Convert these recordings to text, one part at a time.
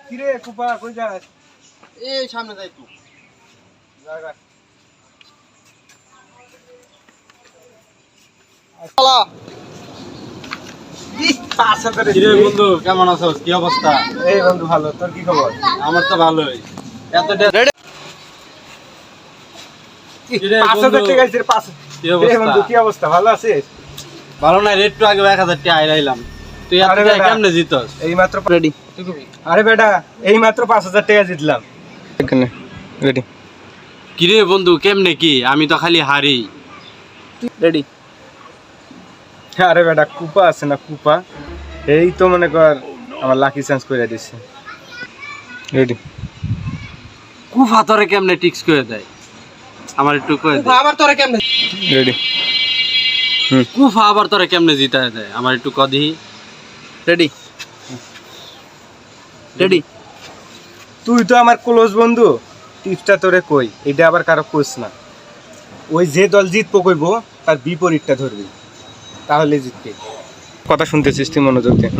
কিরে কুপা কই যাস? এই সামনে যাই তুই জায়গা শালা কিরে বন্ধু কেমন আছো? কি অবস্থা? এই বন্ধু ভালো, তোর কি খবর? আমার তো ভালোই। এত কিরে 5000 বন্ধু, টাকা আছে 5। কি এই অবস্থা? বন্ধু কি অবস্থা, ভালো আছিস? ভালো না, রেট তো আগে 1000 টাকা আইলাম। তুই এত আরে টাকা বেটা। কেমনে জিতস? এই মাত্র রেডি আরে বেটা এই মাত্র 5000 টাকা জিতলাম। এখানে রেডি কিরে বন্ধু কেমনে কি? আমি তো খালি হারি। রেডি। আরে বেটা কুপা আছে না কুপা, এই তো মনে কর আমার লাকি চান্স করে দিছে। রেডি কুফা তোরে কেমনে টিক্স করে দেয়? আমার একটু কয়ে দে। আবার তোরা কেমনে? রেডি কুফা আবার তোরে কেমনে জিতায় দেয়? আমার একটু কদি। Ready ready. তুই তো আমার ক্লোজ বন্ধু, টিপসটা তোরে কই, এটা আবার কারো কোচ না। ওই যে দল জিতবো কইবো তার বিপরীতটা ধরবি, তাহলে জিতবে। কথা শুনতেছিস তুই মনোযোগ দিয়ে।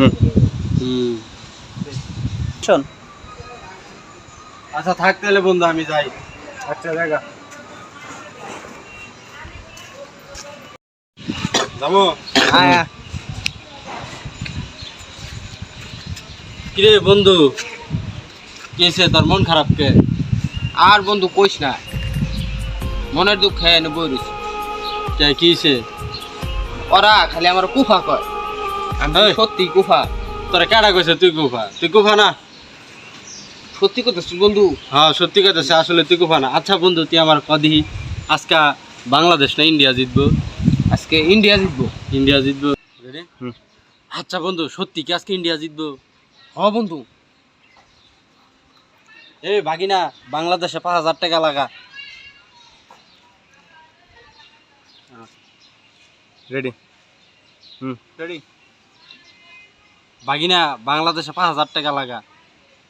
শোন। আচ্ছা থাক তাহলে বন্ধু, আমি যাই। আচ্ছা জায়গা যাবো। হ্যাঁ কিরে বন্ধু, কেছে তোর মন খারাপ কে? আর বন্ধু কইস না, মনের দুঃখ খেয়ে এনে বই রয়েছে। কে কিছে? ওরা খালি আমার কুফা কয়, আমি এই। সত্যি কুফা। তোরা কেডা কইছে তুই কুফা? তুই কুফা না? সত্যি করতেছিস বন্ধু? হ্যাঁ সত্যি কথা, আসলে তুই কুফা না। আচ্ছা বন্ধু তুই আমার কদি, আজকা বাংলাদেশ না ইন্ডিয়া জিতবো? আজকে ইন্ডিয়া জিতবো। ইন্ডিয়া জিতবো। রেডি? হুম। আচ্ছা বন্ধু সত্যি কি আজকে ইন্ডিয়া জিতবো? হ বন্ধু। এই বাগিনা, বাংলাদেশে 5000 টাকা লাগা। Ready ready? বাগিনা, বাংলাদেশে 5000 টাকা লাগা।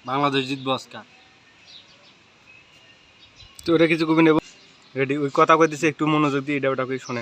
বাংলাদেশ জিতবো আজকা। তুই ওটা কিছু কবি নেব। রেডি, ওই কথা কই দিছে একটু মনোযোগ দিয়ে এটা ওটা কই শুনে।